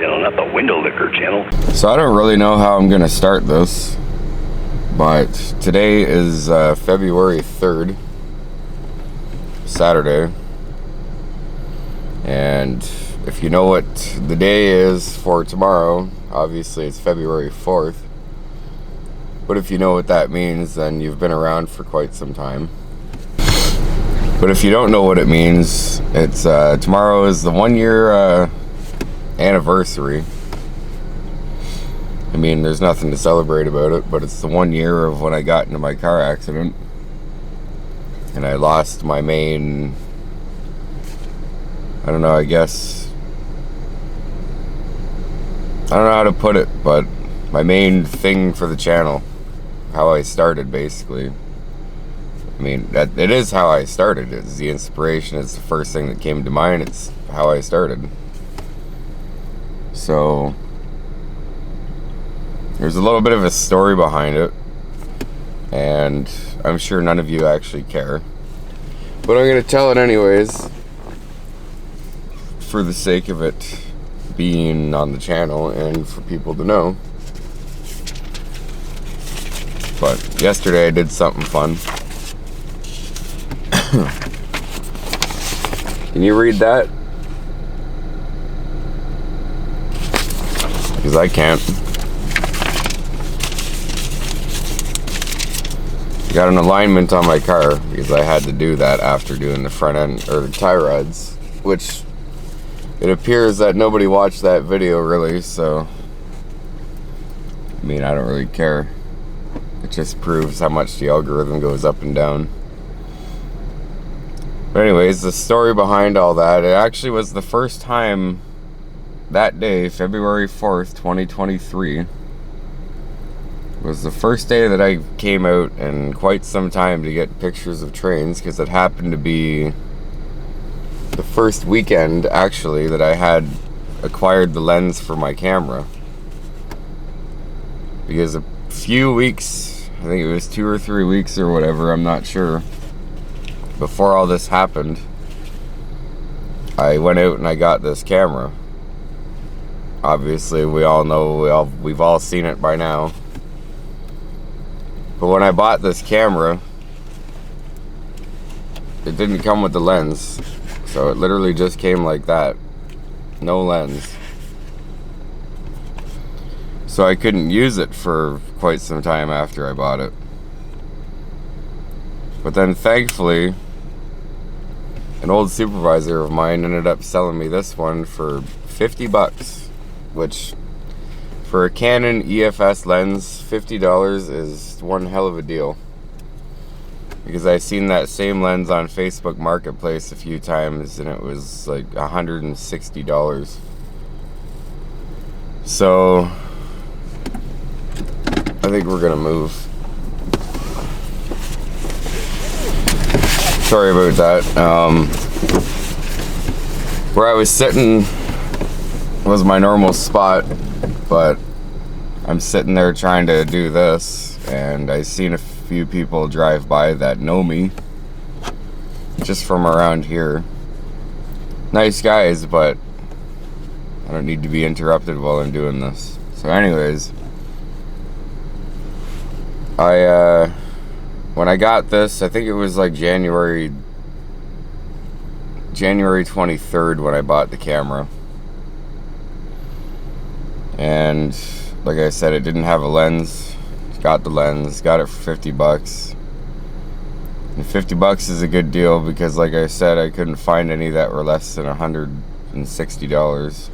channel, not the window licker channel. So I don't really know how I'm gonna start this, but today is February 3rd, Saturday, and if you know what the day is for tomorrow, obviously it's February 4th, but if you know what that means, then you've been around for quite some time. But if you don't know what it means, it's tomorrow is the 1 year anniversary. I mean, there's nothing to celebrate about it, but it's the 1 year of when I got into my car accident and I lost my main, I don't know, I guess, I don't know how to put it, but my main thing for the channel, how I started basically. I mean, it is how I started. It's the inspiration. It's the first thing that came to mind. It's how I started. So there's a little bit of a story behind it, and I'm sure none of you actually care, but I'm going to tell it anyways for the sake of it being on the channel and for people to know. But yesterday I did something fun. Can you read that? Because I can't. Got an alignment on my car because I had to do that after doing the front end or the tie rods, which it appears that nobody watched that video really, so I mean, I don't really care. It just proves how much the algorithm goes up and down. But anyways, the story behind all that, it actually was the first time that day, February 4th, 2023, was the first day that I came out in quite some time to get pictures of trains, because it happened to be the first weekend, actually, that I had acquired the lens for my camera. Because a few weeks, I think it was 2 or 3 weeks or whatever, I'm not sure, before all this happened, I went out and I got this camera. Obviously, we all know, we've all seen it by now. But when I bought this camera, it didn't come with the lens. So it literally just came like that. No lens. So I couldn't use it for quite some time after I bought it. But then thankfully, an old supervisor of mine ended up selling me this one for 50 bucks, which for a Canon EFS lens, $50 is one hell of a deal. Because I seen that same lens on Facebook Marketplace a few times and it was like $160. So I think we're gonna move. Sorry about that. Where I was sitting was my normal spot, but I'm sitting there trying to do this, and I seen a few people drive by that know me, just from around here. Nice guys, but I don't need to be interrupted while I'm doing this. So anyways, when I got this, I think it was like January 23rd when I bought the camera. And like I said, it didn't have a lens. Got the lens, got it for 50 bucks. And 50 bucks is a good deal because like I said, I couldn't find any that were less than $160.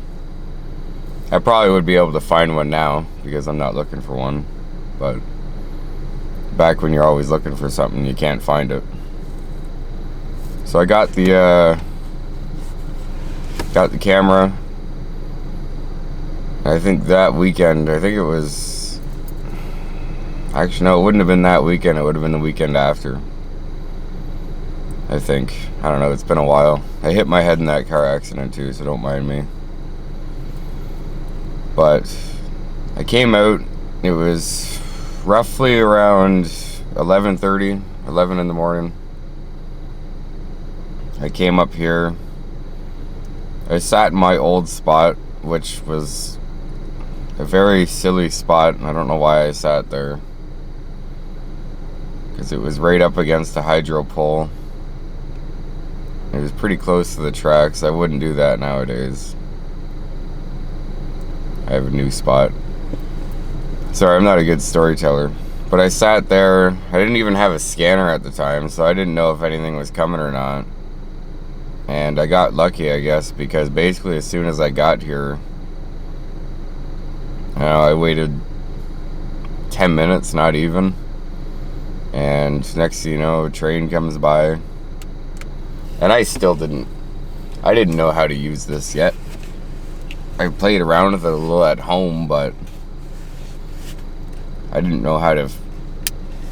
I probably would be able to find one now because I'm not looking for one. But back when you're always looking for something, you can't find it. So I got the camera. I think that weekend, I think it was, actually no, it wouldn't have been that weekend, it would have been the weekend after, I think. I don't know, it's been a while. I hit my head in that car accident too, so don't mind me. But I came out, it was roughly around 11:30, 11 in the morning. I came up here. I sat in my old spot, which was a very silly spot. I don't know why I sat there, because it was right up against the hydro pole. It was pretty close to the tracks. I wouldn't do that nowadays. I have a new spot. Sorry, I'm not a good storyteller. But I sat there. I didn't even have a scanner at the time, so I didn't know if anything was coming or not. And I got lucky, I guess, because basically as soon as I got here, I waited 10 minutes, not even. And next thing you know, a train comes by. And I didn't know how to use this yet. I played around with it a little at home, but I didn't know how to.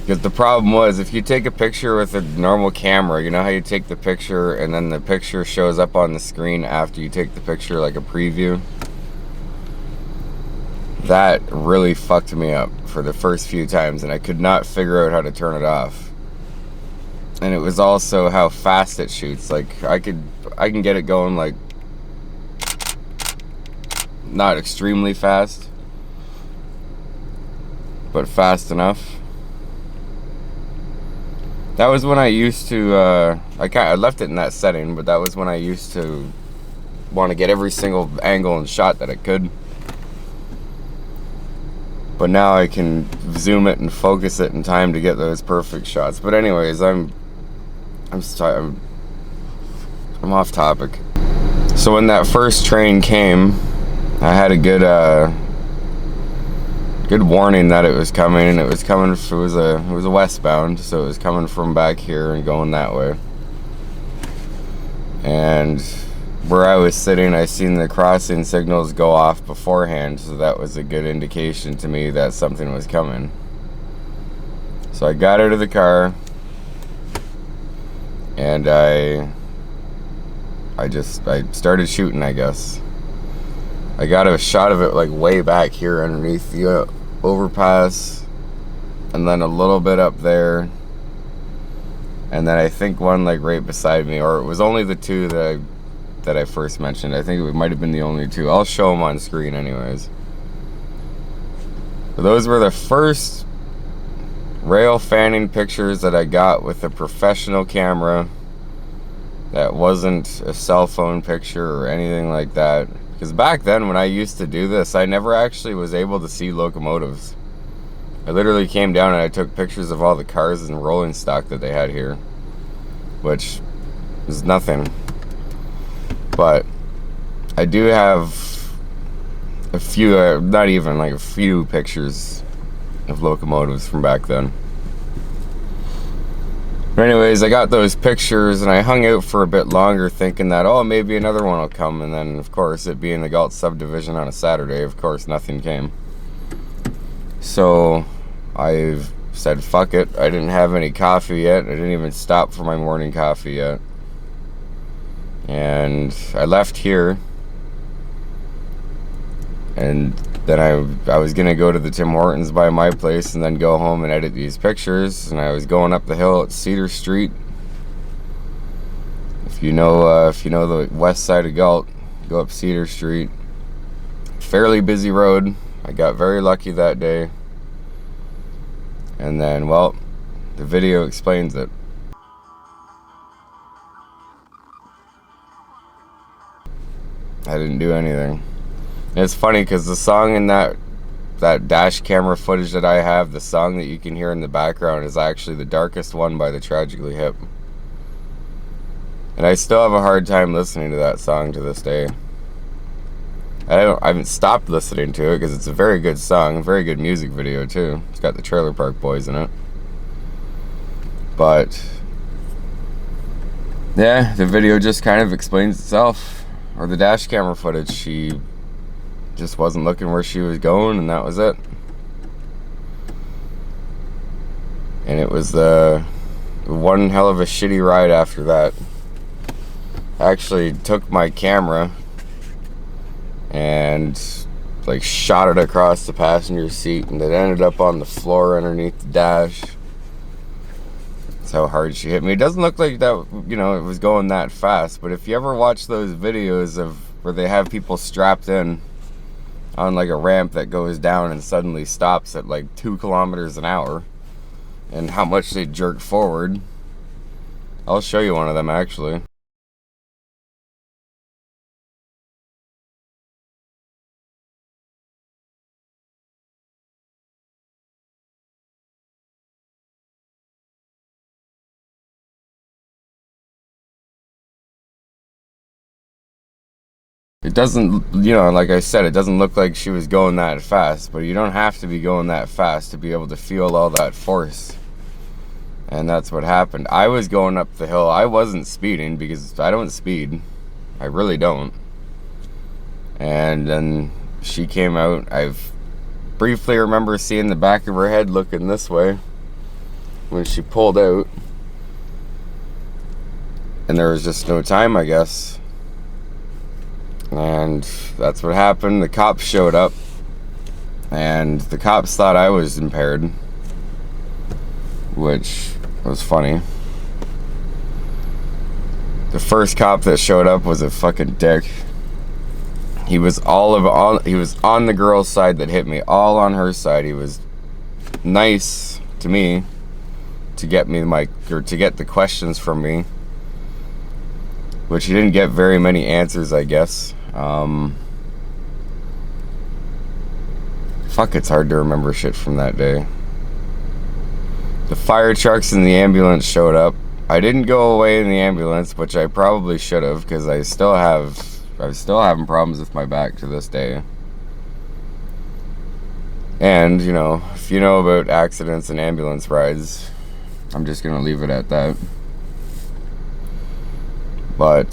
Because the problem was, if you take a picture with a normal camera, you know how you take the picture and then the picture shows up on the screen after you take the picture, like a preview? That really fucked me up for the first few times, and I could not figure out how to turn it off. And it was also how fast it shoots. Like, I can get it going, like, not extremely fast, but fast enough. That was when I used to, I left it in that setting, but that was when I used to want to get every single angle and shot that I could. But now I can zoom it and focus it in time to get those perfect shots. But anyways, I'm off topic. So when that first train came, I had a good warning that it was coming, and it was a westbound, so it was coming from back here and going that way. And where I was sitting, I seen the crossing signals go off beforehand, so that was a good indication to me that something was coming. So I got out of the car, and I started shooting, I guess. I got a shot of it like way back here underneath the overpass, and then a little bit up there, and then I think one like right beside me, or it was only the two that I first mentioned. I think it might have been the only two. I'll show them on screen anyways. But those were the first rail fanning pictures that I got with a professional camera that wasn't a cell phone picture or anything like that. Because back then when I used to do this, I never actually was able to see locomotives. I literally came down and I took pictures of all the cars and rolling stock that they had here, which is nothing. But I do have a few, not even like a few pictures of locomotives from back then. But anyways, I got those pictures and I hung out for a bit longer thinking that, oh, maybe another one will come. And then, of course, it being the Galt subdivision on a Saturday, of course, nothing came. So I said, fuck it. I didn't have any coffee yet. I didn't even stop for my morning coffee yet. And I left here. And then I was going to go to the Tim Hortons by my place and then go home and edit these pictures. And I was going up the hill at Cedar Street. If you know the west side of Galt, go up Cedar Street. Fairly busy road. I got very lucky that day. And then, well, the video explains it. I didn't do anything. And it's funny because the song in that dash camera footage that I have, the song that you can hear in the background, is actually The Darkest One by the Tragically Hip. And I still have a hard time listening to that song to this day. I haven't stopped listening to it because it's a very good song, a very good music video too. It's got the Trailer Park Boys in it. But yeah, the video just kind of explains itself. Or the dash camera footage, she just wasn't looking where she was going, and that was it. And it was one hell of a shitty ride after that. I actually took my camera and like shot it across the passenger seat, and it ended up on the floor underneath the dash. That's how hard she hit me. It doesn't look like that, it was going that fast, but if you ever watch those videos of where they have people strapped in on like a ramp that goes down and suddenly stops at like 2 kilometers an hour, and how much they jerk forward. I'll show you one of them actually. It doesn't, you know, like I said, it doesn't look like she was going that fast, but you don't have to be going that fast to be able to feel all that force. And that's what happened. I was going up the hill. I wasn't speeding because I don't speed. I really don't. And then she came out. I briefly remember seeing the back of her head looking this way when she pulled out. And there was just no time, I guess. And that's what happened. The cops showed up, and the cops thought I was impaired, which was funny. The first cop that showed up was a fucking dick. He was he was on the girl's side that hit me, all on her side. He was nice to me to get me to get the questions from me, which he didn't get very many answers, I guess. Fuck, it's hard to remember shit from that day. The fire trucks and the ambulance showed up. I didn't go away in the ambulance, which I probably should have, because I'm still having problems with my back to this day. And, you know, if you know about accidents and ambulance rides, I'm just gonna leave it at that. But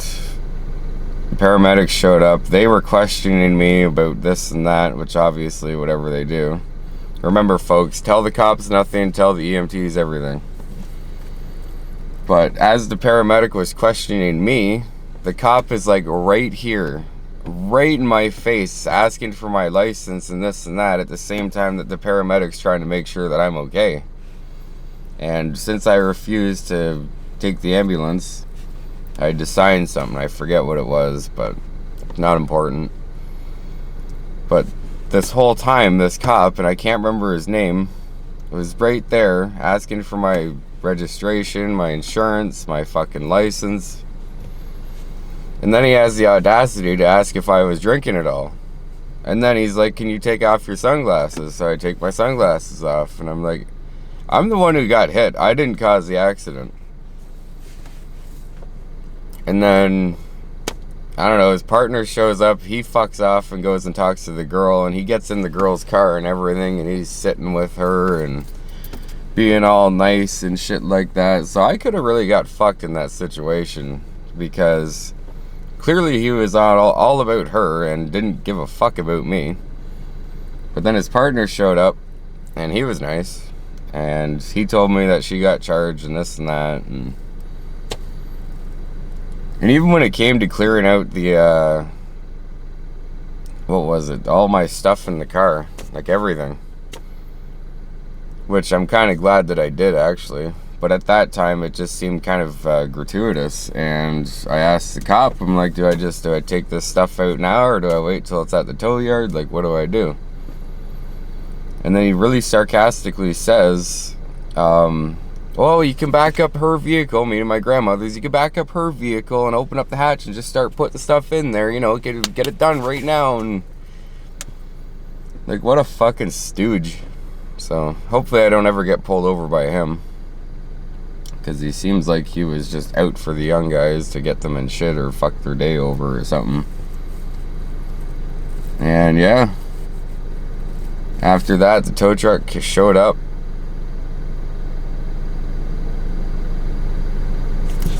the paramedics showed up. They were questioning me about this and that, which obviously, whatever they do. Remember, folks, tell the cops nothing, tell the EMTs everything. But as the paramedic was questioning me, the cop is like right here, right in my face, asking for my license and this and that, at the same time that the paramedic's trying to make sure that I'm okay. And since I refused to take the ambulance, I had to sign something. I forget what it was, but not important. But this whole time, this cop, and I can't remember his name, was right there asking for my registration, my insurance, my fucking license. And then he has the audacity to ask if I was drinking at all. And then he's like, can you take off your sunglasses? So I take my sunglasses off, and I'm like, I'm the one who got hit. I didn't cause the accident. And then, I don't know, his partner shows up, he fucks off and goes and talks to the girl, and he gets in the girl's car and everything, and he's sitting with her and being all nice and shit like that. So I could have really got fucked in that situation, because clearly he was all about her and didn't give a fuck about me. But then his partner showed up, and he was nice, and he told me that she got charged and this and that, and even when it came to clearing out the, what was it? All my stuff in the car, like everything. Which I'm kind of glad that I did, actually. But at that time, it just seemed kind of gratuitous. And I asked the cop, I'm like, do I take this stuff out now, or do I wait till it's at the tow yard? Like, what do I do? And then he really sarcastically says, well, you can back up her vehicle, meaning my grandmother's, you can back up her vehicle and open up the hatch and just start putting stuff in there, you know, get it done right now. And like, what a fucking stooge. So hopefully I don't ever get pulled over by him, because he seems like he was just out for the young guys to get them in shit or fuck their day over or something. And yeah, after that, the tow truck showed up.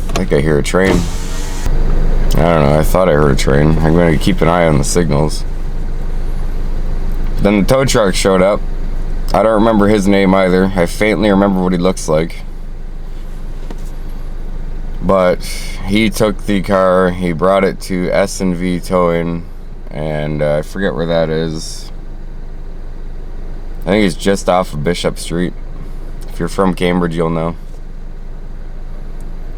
I think I hear a train. I don't know, I thought I heard a train. I'm going to keep an eye on the signals. Then the tow truck showed up. I don't remember his name either. I faintly remember what he looks like. But he took the car, he brought it to S&V Towing, and I forget where that is. I think it's just off of Bishop Street. If you're from Cambridge, you'll know.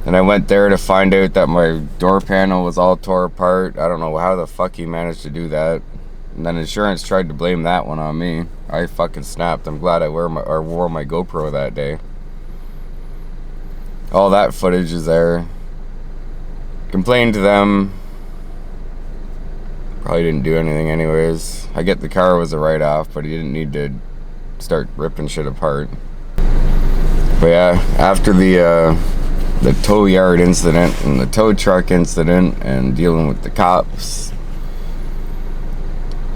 And I went there to find out that my door panel was all tore apart. I don't know how the fuck he managed to do that. And then insurance tried to blame that one on me. I fucking snapped. I'm glad I wore my GoPro that day. All that footage is there. Complained to them. Probably didn't do anything anyways. I get the car was a write-off, but he didn't need to start ripping shit apart. But yeah, after the tow yard incident and the tow truck incident and dealing with the cops,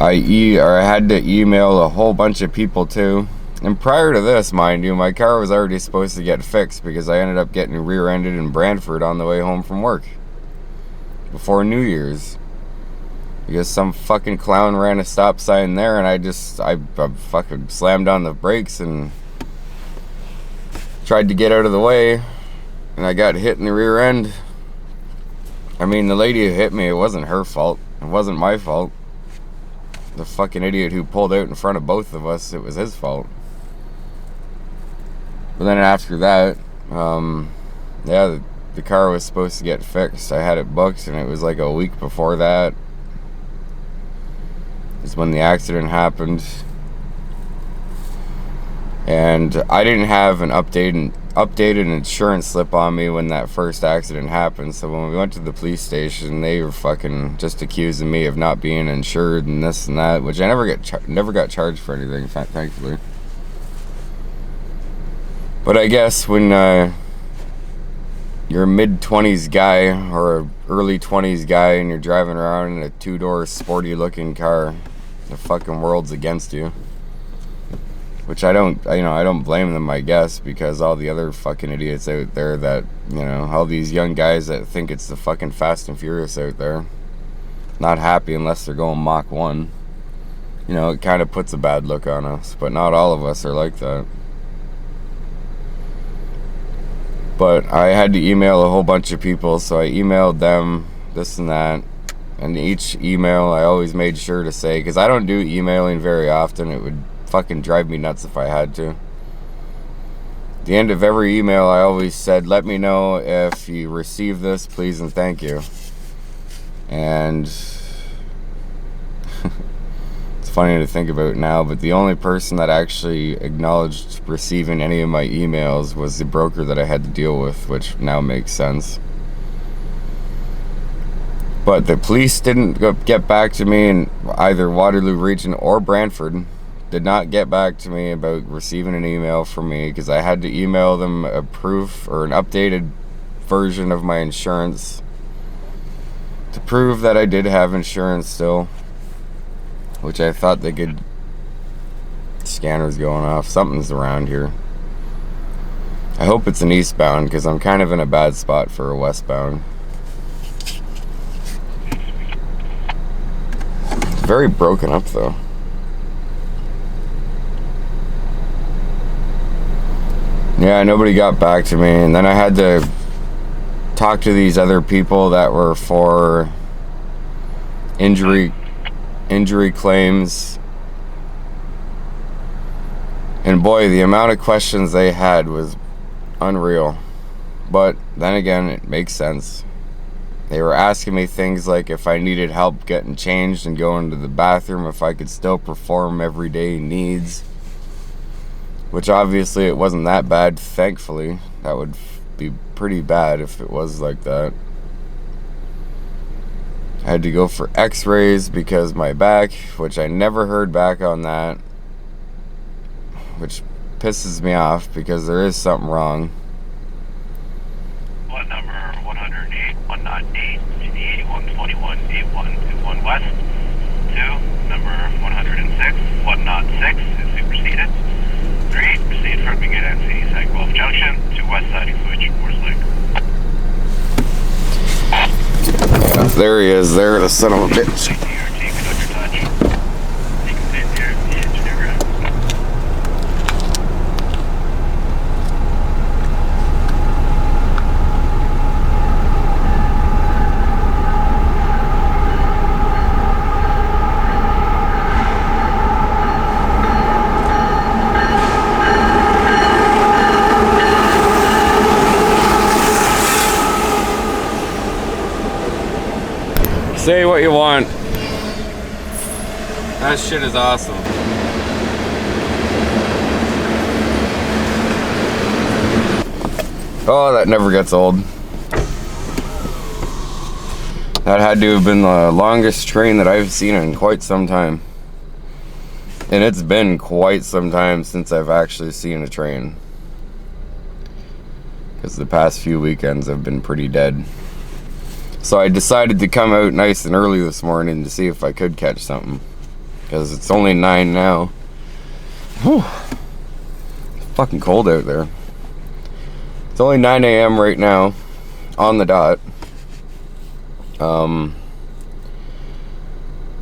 I had to email a whole bunch of people too. And prior to this, mind you, my car was already supposed to get fixed because I ended up getting rear-ended in Brantford on the way home from work before New Year's. Because some fucking clown ran a stop sign there, and I fucking slammed on the brakes and tried to get out of the way, and I got hit in the rear end. I mean, the lady who hit me, it wasn't her fault. It wasn't my fault. The fucking idiot who pulled out in front of both of us, it was his fault. But then after that, yeah, the car was supposed to get fixed. I had it booked, and it was like a week before that is when the accident happened. And I didn't have an updated insurance slip on me when that first accident happened. So when we went to the police station, they were fucking just accusing me of not being insured and this and that, which I never got charged for anything, thankfully. But I guess when you're a mid-20s guy or a early 20s guy and you're driving around in a two-door sporty-looking car, the fucking world's against you. Which I don't blame them, I guess, because all the other fucking idiots out there that, all these young guys that think it's the fucking Fast and Furious out there, not happy unless they're going Mach 1. It kind of puts a bad look on us, but not all of us are like that. But I had to email a whole bunch of people, so I emailed them this and that. And each email, I always made sure to say, because I don't do emailing very often, it would fucking drive me nuts if I had to. At the end of every email, I always said, let me know if you receive this, please and thank you. And it's funny to think about now, but the only person that actually acknowledged receiving any of my emails was the broker that I had to deal with, which now makes sense. But the police didn't get back to me in either Waterloo Region or Brantford. Did not get back to me about receiving an email from me because I had to email them a proof or an updated version of my insurance to prove that I did have insurance still, which I thought they could. Scanner's going off. Something's around here. I hope it's an eastbound because I'm kind of in a bad spot for a westbound. It's very broken up though. Yeah, nobody got back to me, and then I had to talk to these other people that were for injury claims. And boy, the amount of questions they had was unreal. But then again, it makes sense. They were asking me things like if I needed help getting changed and going to the bathroom, if I could still perform everyday needs. Which obviously it wasn't that bad, thankfully. That would be pretty bad if it was like that. I had to go for x-rays because my back, which I never heard back on that. Which pisses me off because there is something wrong. What number 108, 108, to the 8121, 8121 West. 2, number 106, 106 is superseded. 3, proceed from Begin NC, Sag Wolf Junction to west side of Switch, Moores Lake. Yeah, there he is, there, the son of a bitch. CTRT, conductor touch. You can sit there, the engineer room. Say what you want. That shit is awesome. Oh, that never gets old. That had to have been the longest train that I've seen in quite some time. And it's been quite some time since I've actually seen a train. Because the past few weekends have been pretty dead. So I decided to come out nice and early this morning to see if I could catch something. Because it's only 9 now. Whew. It's fucking cold out there. It's only 9 a.m. right now, on the dot. I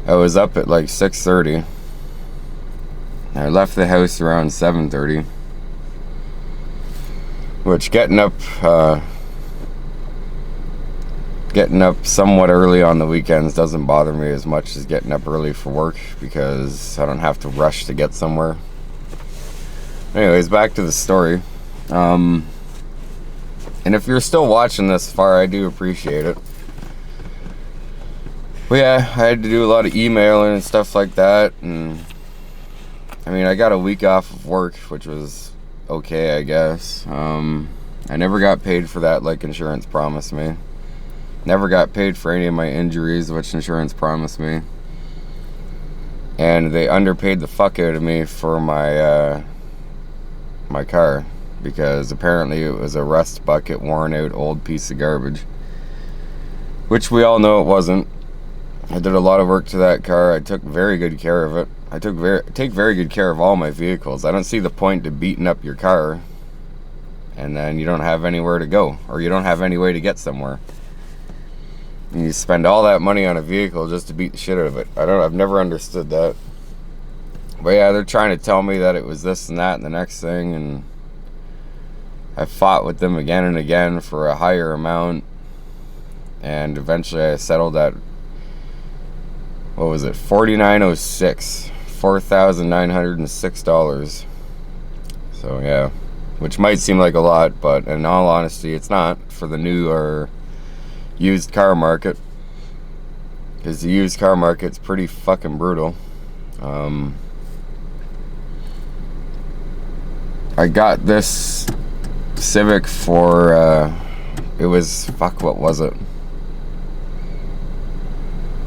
was up at like 6:30. I left the house around 7:30. Which getting up somewhat early on the weekends doesn't bother me as much as getting up early for work, because I don't have to rush to get somewhere. Anyways, back to the story. And if you're still watching this far, I do appreciate it. But yeah, I had to do a lot of emailing and stuff like that, and I mean, I got a week off of work, which was okay, I guess. I never got paid for that like insurance promised me. Never got paid for any of my injuries, which insurance promised me. And they underpaid the fuck out of me for my my car, because apparently it was a rust bucket, worn out old piece of garbage, which we all know it wasn't. I did a lot of work to that car. I took very good care of it. I take very good care of all my vehicles. I don't see the point to beating up your car and then you don't have anywhere to go, or you don't have any way to get somewhere. And you spend all that money on a vehicle just to beat the shit out of it. I've never understood that. But yeah, they're trying to tell me that it was this and that and the next thing, and I fought with them again and again for a higher amount, and eventually I settled at, what was it, $4,906, $4,906. So yeah, which might seem like a lot, but in all honesty, it's not for the new or used car market, because the used car market's pretty fucking brutal. I got this Civic for it was, what was it?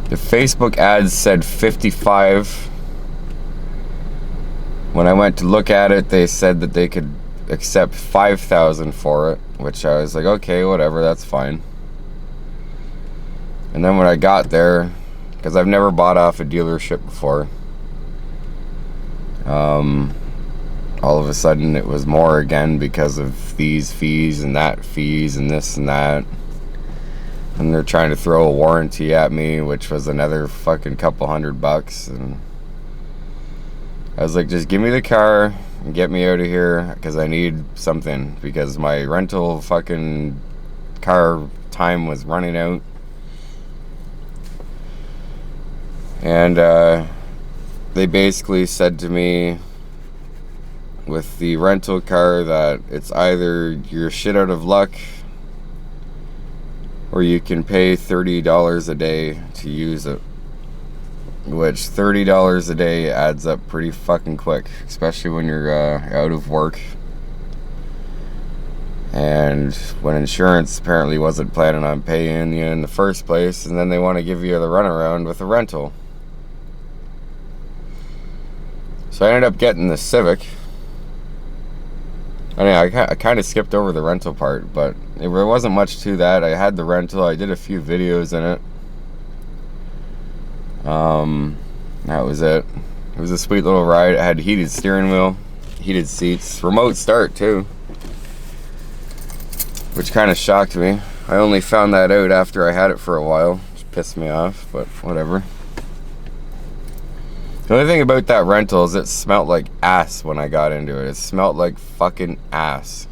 The Facebook ads said 55. When I went to look at it, they said that they could accept 5,000 for it, which I was like, okay, whatever, that's fine. And then when I got there, because I've never bought off a dealership before, all of a sudden it was more again because of these fees and that fees and this and that. And they're trying to throw a warranty at me, which was another fucking couple $100. And I was like, just give me the car and get me out of here, because I need something, because my rental fucking car time was running out. And they basically said to me, with the rental car, that it's either you're shit out of luck, or you can pay $30 a day to use it. Which $30 a day adds up pretty fucking quick, especially when you're out of work, and when insurance apparently wasn't planning on paying you in the first place, and then they want to give you the runaround with a rental. So I ended up getting the Civic. I mean, I kind of skipped over the rental part, but there wasn't much to that. I had the rental. I did a few videos in it. That was it. It was a sweet little ride. It had heated steering wheel, heated seats, remote start too, which kind of shocked me. I only found that out after I had it for a while, which pissed me off, but whatever. The only thing about that rental is it smelled like ass when I got into it. It smelled like fucking ass.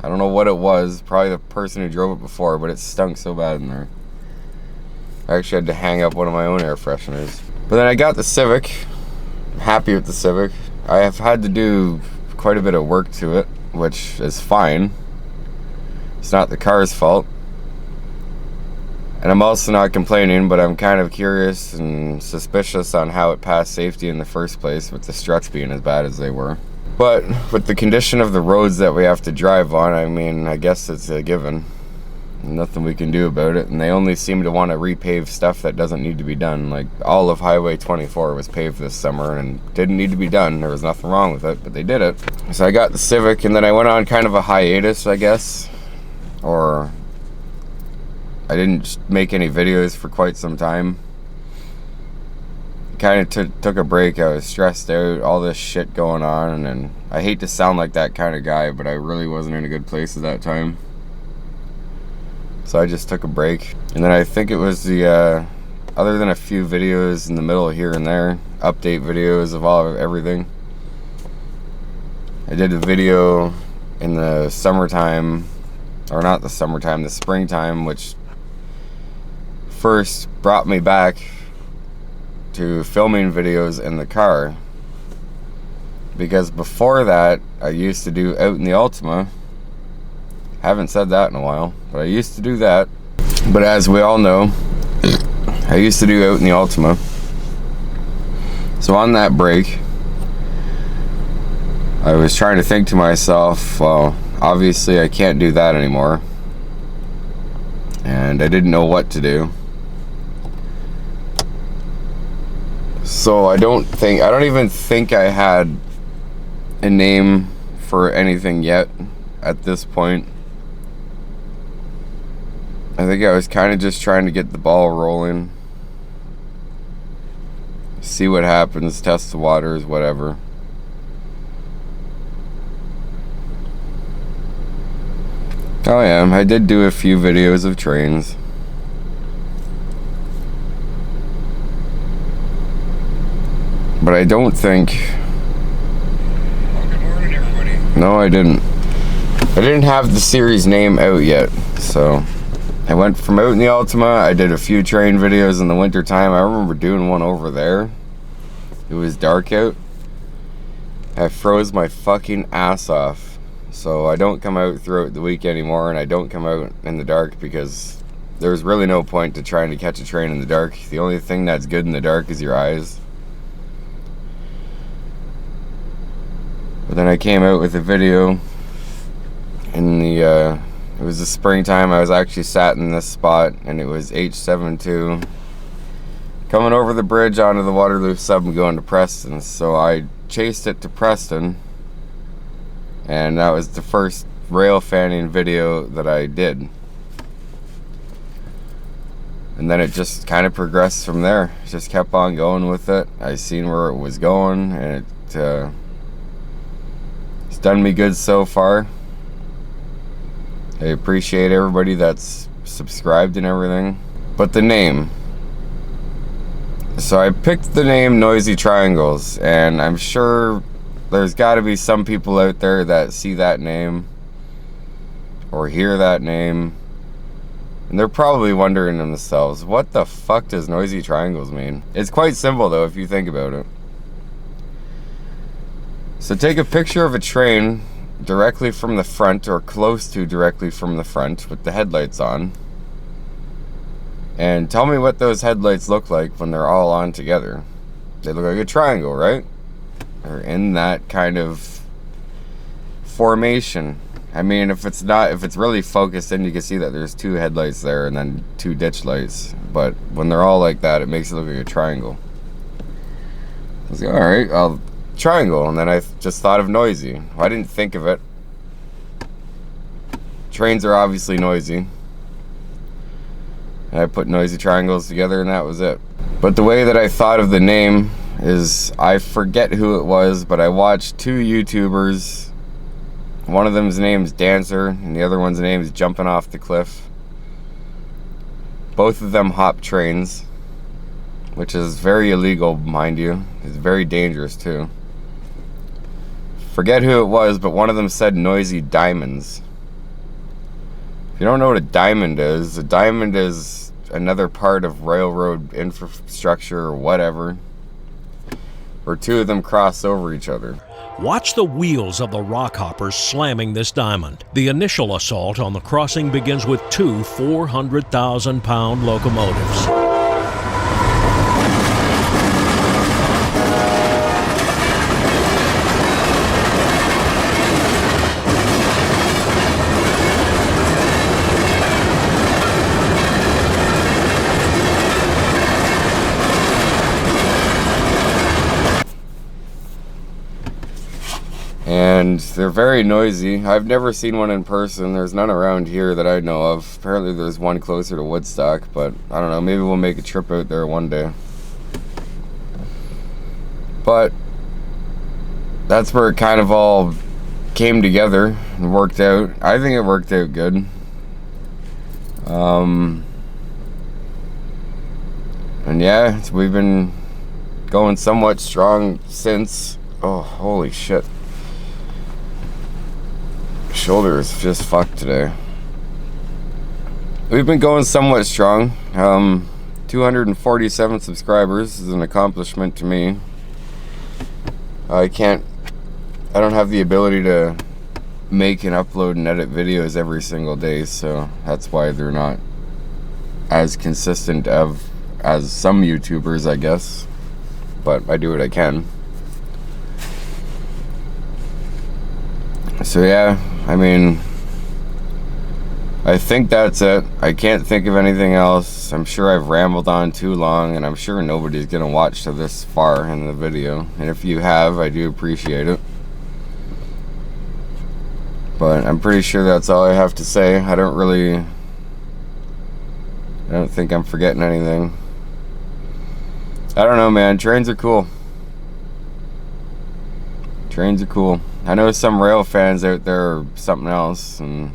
I don't know what it was. Probably the person who drove it before, but it stunk so bad in there. I actually had to hang up one of my own air fresheners. But then I got the Civic. I'm happy with the Civic. I have had to do quite a bit of work to it, which is fine. It's not the car's fault. And I'm also not complaining, but I'm kind of curious and suspicious on how it passed safety in the first place with the struts being as bad as they were. But with the condition of the roads that we have to drive on, I mean, I guess it's a given. Nothing we can do about it. And they only seem to want to repave stuff that doesn't need to be done. Like, all of Highway 24 was paved this summer and didn't need to be done. There was nothing wrong with it, but they did it. So I got the Civic, and then I went on kind of a hiatus, I guess. Or I didn't make any videos for quite some time. Kind of took a break. I was stressed out, all this shit going on, and I hate to sound like that kind of guy, but I really wasn't in a good place at that time. So I just took a break. And then I think it was the, other than a few videos in the middle here and there, update videos of everything. I did a video in the summertime, or not the summertime, the springtime, which first brought me back to filming videos in the car. Because before that, I used to do out in the Altima. Haven't said that in a while, but I used to do that. But as we all know, I used to do out in the Altima. So on that break, I was trying to think to myself, well, obviously I can't do that anymore. And I didn't know what to do. So I don't even think I had a name for anything yet at this point. I think I was kind of just trying to get the ball rolling. See what happens, test the waters, whatever. Oh yeah, I did do a few videos of trains. But I don't think... Well, good morning, everybody. No, I didn't. I didn't have the series name out yet, so... I went from out in the Altima. I did a few train videos in the winter time. I remember doing one over there. It was dark out. I froze my fucking ass off. So I don't come out throughout the week anymore, and I don't come out in the dark because there's really no point to trying to catch a train in the dark. The only thing that's good in the dark is your eyes. But then I came out with a video in the, it was the springtime. I was actually sat in this spot, and it was H72 coming over the bridge onto the Waterloo sub and going to Preston. So I chased it to Preston, and that was the first rail fanning video that I did. And then it just kind of progressed from there. Just kept on going with it. I seen where it was going, and it's done me good so far. I appreciate everybody that's subscribed and everything. But the name. So I picked the name Noisy Triangles, and I'm sure there's got to be some people out there that see that name or hear that name, and they're probably wondering to themselves, what the fuck does Noisy Triangles mean? It's quite simple though if you think about it. So take a picture of a train directly from the front, or close to directly from the front, with the headlights on, and tell me what those headlights look like when they're all on together. They look like a triangle, right? Or in that kind of formation. I mean, if it's really focused in, you can see that there's two headlights there and then two ditch lights. But when they're all like that, it makes it look like a triangle. I was like, alright, I'll triangle. And then I just thought of noisy. Well, I didn't think of it. Trains are obviously noisy. And I put Noisy Triangles together, and that was it. But the way that I thought of the name is, I forget who it was, but I watched two YouTubers. One of them's name's Dancer, and the other one's name is Jumping Off the Cliff. Both of them hop trains, which is very illegal, mind you. It's very dangerous too. Forget who it was, but one of them said Noisy Diamonds. If you don't know what a diamond is another part of railroad infrastructure or whatever, where two of them cross over each other. Watch the wheels of the rockhoppers slamming this diamond. The initial assault on the crossing begins with two 400,000-pound locomotives. And they're very noisy. I've never seen one in person. There's none around here that I know of. Apparently there's one closer to Woodstock, but I don't know, maybe we'll make a trip out there one day. But that's where it kind of all came together and worked out. I think it worked out good. And yeah, we've been going somewhat strong since. Oh, holy shit. Shoulder is just fucked today. We've been going somewhat strong. 247 subscribers is an accomplishment to me. I don't have the ability to make and upload and edit videos every single day, so that's why they're not as consistent as some YouTubers, I guess. But I do what I can. So yeah, I mean, I think that's it. I can't think of anything else. I'm sure I've rambled on too long, and I'm sure nobody's gonna watch to this far in the video. And if you have, I do appreciate it. But I'm pretty sure that's all I have to say. I don't think I'm forgetting anything. I don't know, man. Trains are cool. Trains are cool. I know some rail fans out there are something else, and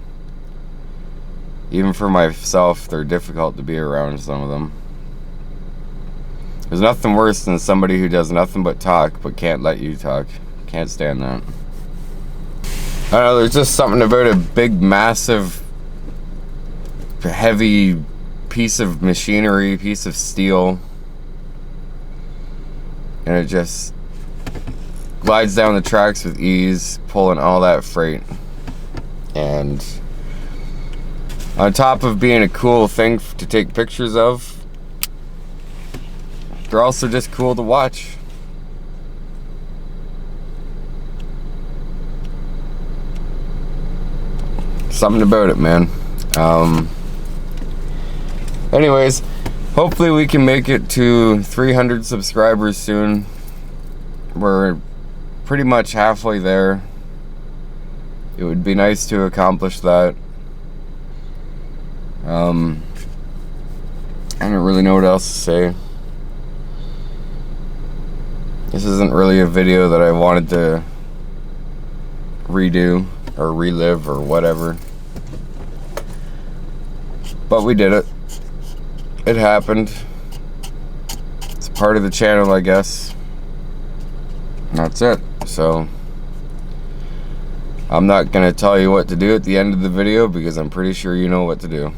even for myself, they're difficult to be around, some of them. There's nothing worse than somebody who does nothing but talk, but can't let you talk. Can't stand that. I don't know, there's just something about a big, massive, heavy piece of machinery, piece of steel, and it just glides down the tracks with ease, pulling all that freight. And on top of being a cool thing to take pictures of, they're also just cool to watch. Something about it, man. Anyways, hopefully we can make it to 300 subscribers soon. We're pretty much halfway there. It would be nice to accomplish that. I don't really know what else to say. This isn't really a video that I wanted to redo or relive or whatever. But we did it. It happened. It's part of the channel, I guess. And that's it. So I'm not gonna tell you what to do at the end of the video because I'm pretty sure you know what to do.